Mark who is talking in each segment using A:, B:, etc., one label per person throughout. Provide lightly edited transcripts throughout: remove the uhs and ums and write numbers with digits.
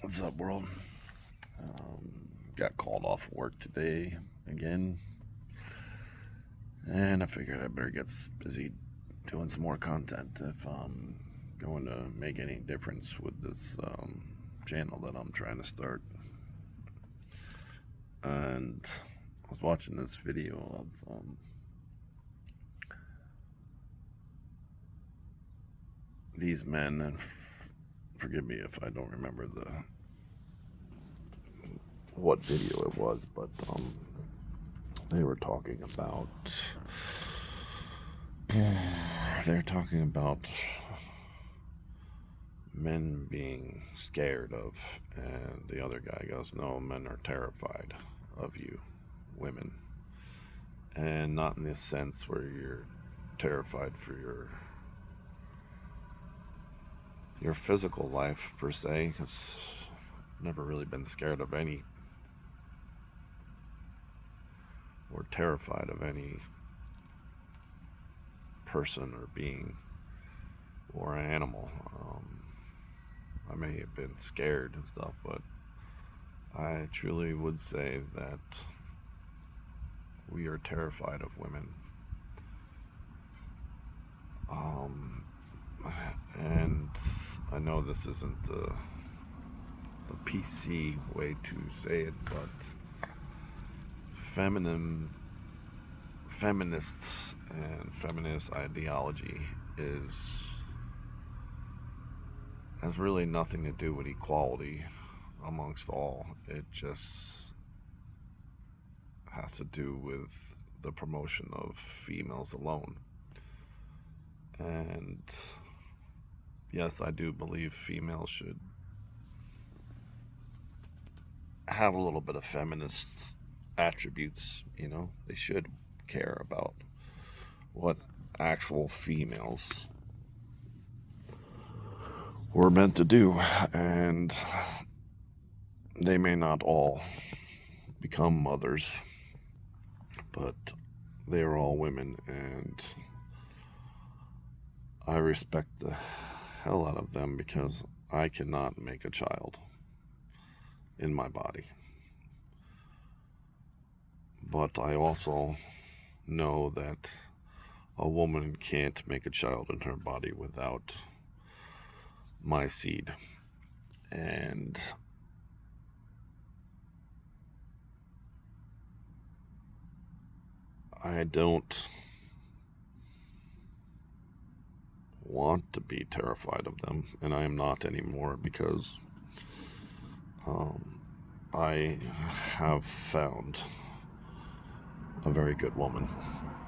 A: What's up, world? Got called off work today again, and I figured I better get busy doing some more content if I'm going to make any difference with this channel that I'm trying to start. And I was watching this video of these men, and forgive me if I don't remember what video it was, but they were talking about men being scared of, and the other guy goes, no, men are terrified of you women, and not in the sense where you're terrified for your physical life per se, because I've never really been scared of any or terrified of any person or being or animal. I may have been scared and stuff, but I truly would say that we are terrified of women. And I know this isn't the PC way to say it, but feminists and feminist ideology has really nothing to do with equality amongst all. It just has to do with the promotion of females alone. And yes, I do believe females should have a little bit of feminist attributes. They should care about what actual females were meant to do, and they may not all become mothers, but they are all women, and I respect the hell out of them because I cannot make a child in my body. But I also know that a woman can't make a child in her body without my seed. And I don't want to be terrified of them, and I am not anymore, because I have found a very good woman.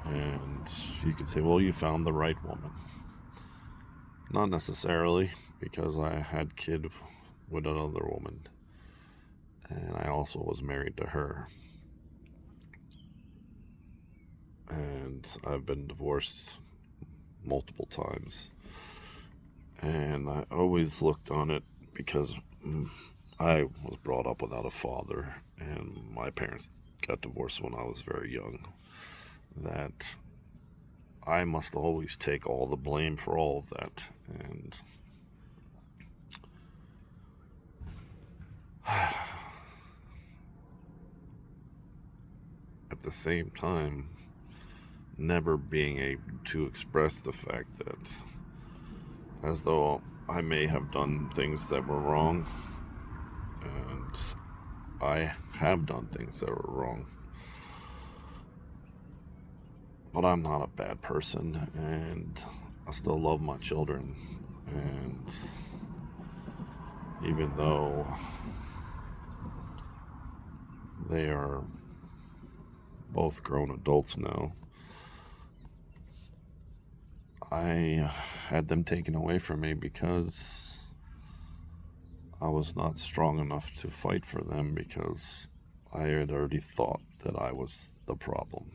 A: And you could say, well, you found the right woman. Not necessarily, because I had kid with another woman, and I also was married to her. And I've been divorced multiple times. And I always looked on it because I was brought up without a father, and my parents got divorced when I was very young, that I must always take all the blame for all of that. And at the same time, never being able to express the fact that, as though I may have done things that were wrong, and I have done things that were wrong, but I'm not a bad person, and I still love my children. And even though they are both grown adults now, I had them taken away from me because I was not strong enough to fight for them, because I had already thought that I was the problem,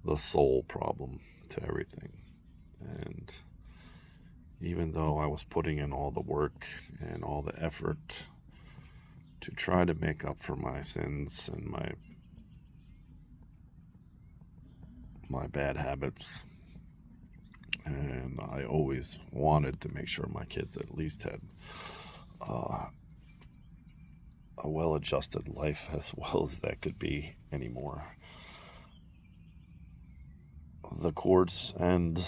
A: the sole problem to everything. And even though I was putting in all the work and all the effort to try to make up for my sins and my bad habits, And I always wanted to make sure my kids at least had uh, a well-adjusted life, as well as that could be anymore. The courts and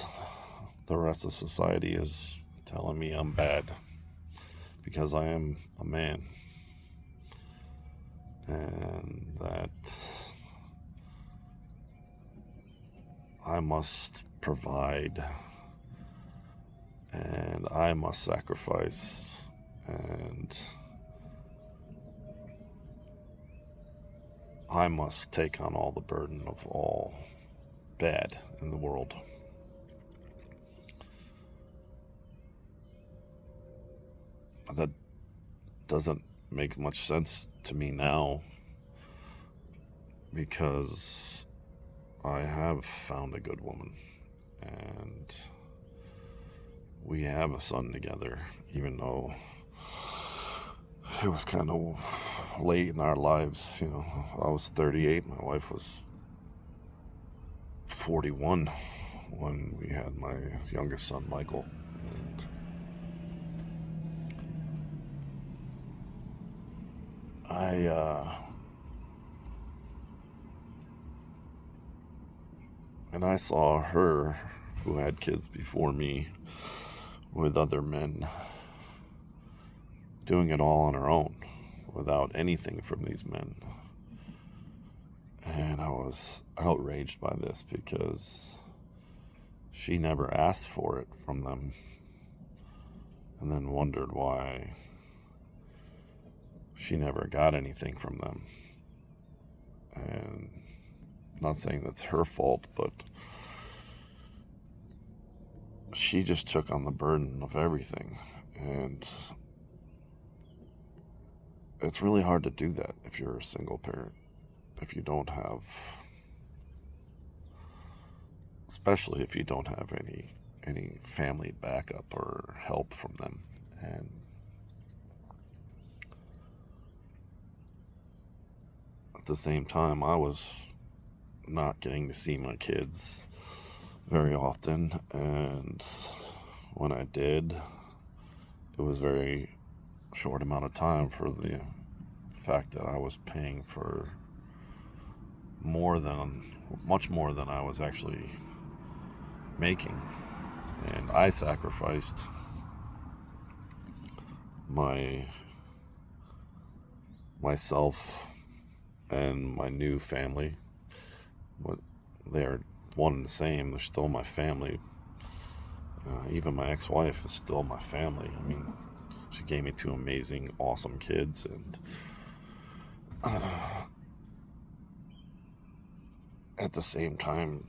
A: the rest of society is telling me I'm bad because I am a man, and that I must provide and I must sacrifice, and I must take on all the burden of all bad in the world. But that doesn't make much sense to me now because I have found a good woman and we have a son together, even though it was kind of late in our lives. You know, I was 38, my wife was 41 when we had my youngest son, Michael. And I saw her, who had kids before me, with other men, doing it all on her own, without anything from these men. And I was outraged by this because she never asked for it from them, and then wondered why she never got anything from them. And I'm not saying that's her fault, but she just took on the burden of everything. And it's really hard to do that if you're a single parent, if you don't have, especially if you don't have any family backup or help from them. And at the same time, I was not getting to see my kids very often, and when I did, it was very short amount of time for the fact that I was paying for much more than I was actually making. And I sacrificed myself and my new family. What they are one and the same. They're still my family. Even my ex-wife is still my family. I mean, she gave me two amazing, awesome kids, and at the same time,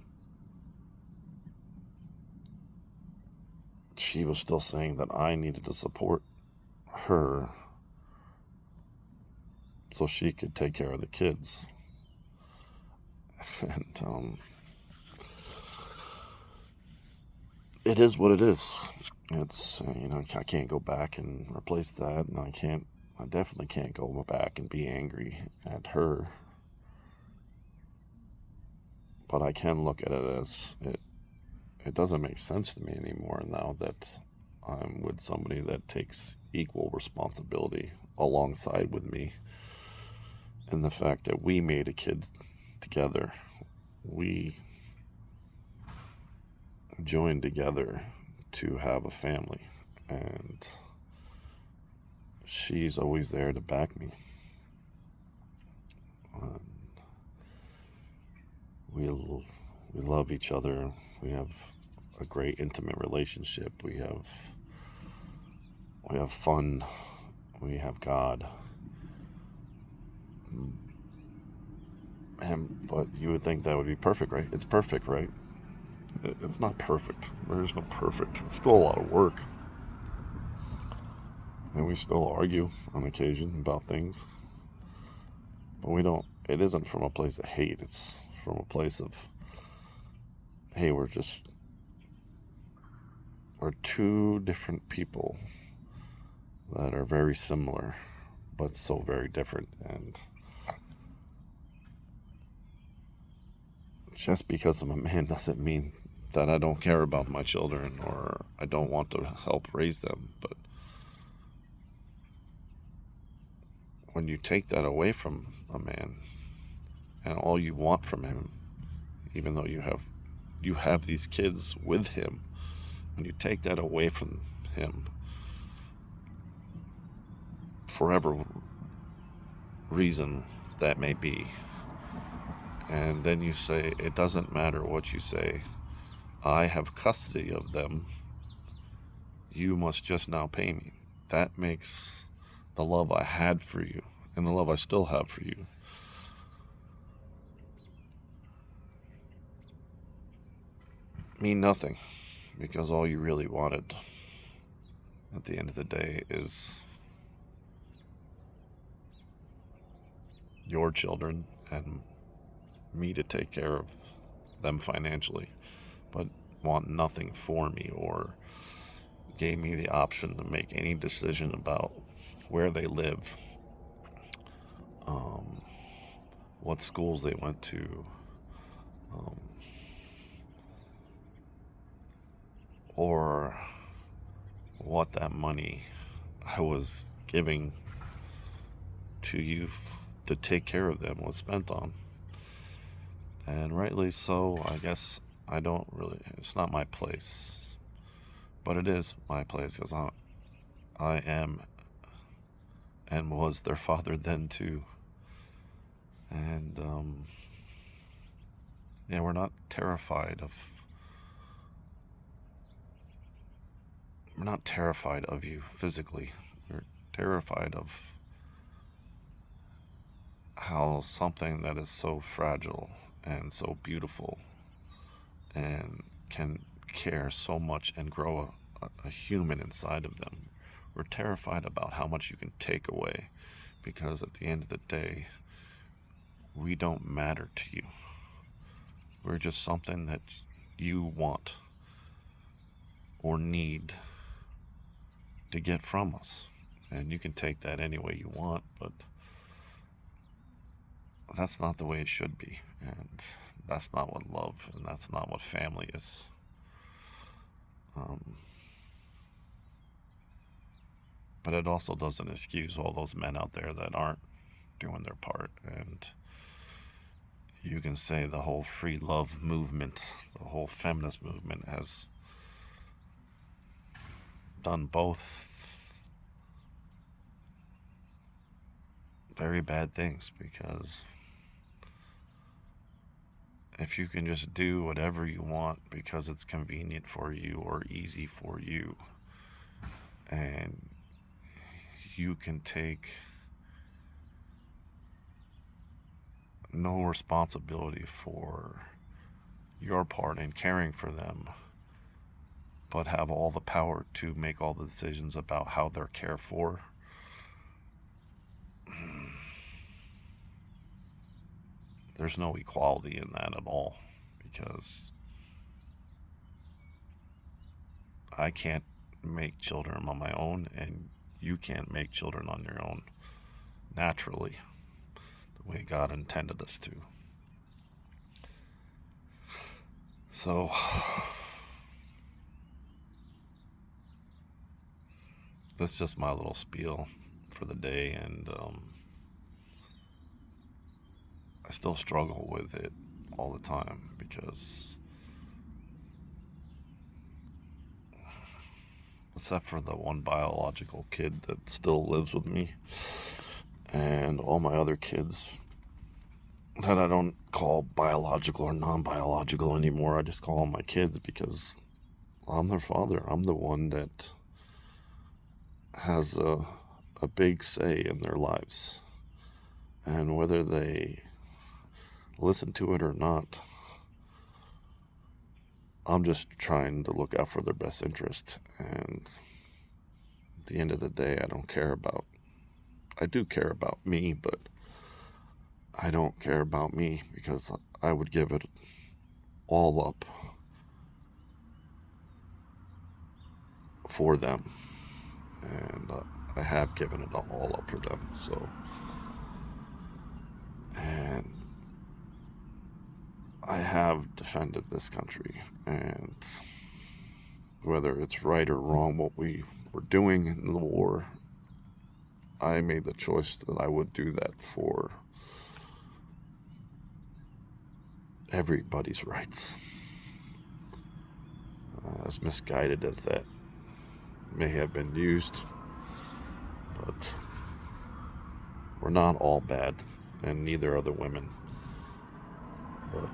A: she was still saying that I needed to support her so she could take care of the kids. And it is what it is. It's, I can't go back and replace that, and I definitely can't go back and be angry at her. But I can look at it as it doesn't make sense to me anymore now that I'm with somebody that takes equal responsibility alongside with me. And the fact that we made a kid together, we joined together to have a family, and she's always there to back me. We love each other. We have a great intimate relationship. We have fun. We have God. But you would think that would be perfect, right? It's perfect, right? It's not perfect. There is no perfect. It's still a lot of work. And we still argue on occasion about things. But it isn't from a place of hate. It's from a place of, hey, we're two different people that are very similar, but so very different. And just because I'm a man doesn't mean that I don't care about my children or I don't want to help raise them. But when you take that away from a man and all you want from him, even though you have these kids with him, when you take that away from him for whatever reason that may be, and then you say, it doesn't matter what you say, I have custody of them, you must just now pay me. That makes the love I had for you and the love I still have for you mean nothing, because all you really wanted at the end of the day is your children and me to take care of them financially, but want nothing for me or gave me the option to make any decision about where they live, what schools they went to, um, or what that money I was giving to you to take care of them was spent on. And rightly so, I guess. I don't really, it's not my place, but it is my place because I am and was their father then too. And yeah, we're not terrified of you physically. We're terrified of how something that is so fragile and so beautiful and can care so much and grow a human inside of them. We're terrified about how much you can take away, because at the end of the day, we don't matter to you. We're just something that you want or need to get from us. And you can take that any way you want, but that's not the way it should be. And that's not what love and that's not what family is. But it also doesn't excuse all those men out there that aren't doing their part. And you can say the whole free love movement, the whole feminist movement has done both very bad things, because if you can just do whatever you want because it's convenient for you or easy for you, and you can take no responsibility for your part in caring for them, but have all the power to make all the decisions about how they're cared for, there's no equality in that at all, because I can't make children on my own, and you can't make children on your own naturally, the way God intended us to. So, that's just my little spiel for the day, and I still struggle with it all the time, because except for the one biological kid that still lives with me, and all my other kids that I don't call biological or non-biological anymore, I just call them my kids, because I'm their father. I'm the one that has a big say in their lives, and whether they listen to it or not, I'm just trying to look out for their best interest. And at the end of the day, I do care about me, but I don't care about me because I would give it all up for them. And I have given it all up for them. So, and I have defended this country, and whether it's right or wrong what we were doing in the war, I made the choice that I would do that for everybody's rights. As misguided as that may have been used, but we're not all bad, and neither are the women. But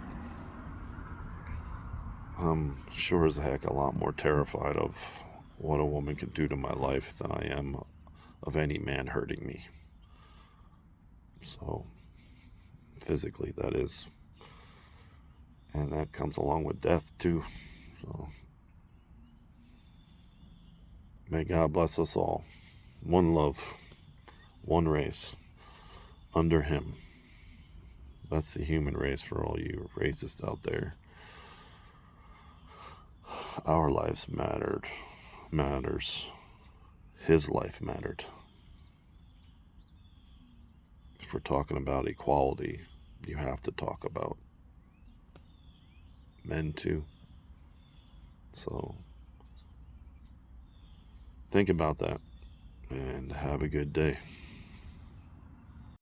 A: I'm sure as heck a lot more terrified of what a woman can do to my life than I am of any man hurting me. So, physically, that is. And that comes along with death, too. So, may God bless us all. One love, one race, under Him. That's the human race for all you racists out there. Our lives matters. His life mattered. If we're talking about equality, you have to talk about men too. So think about that and have a good day.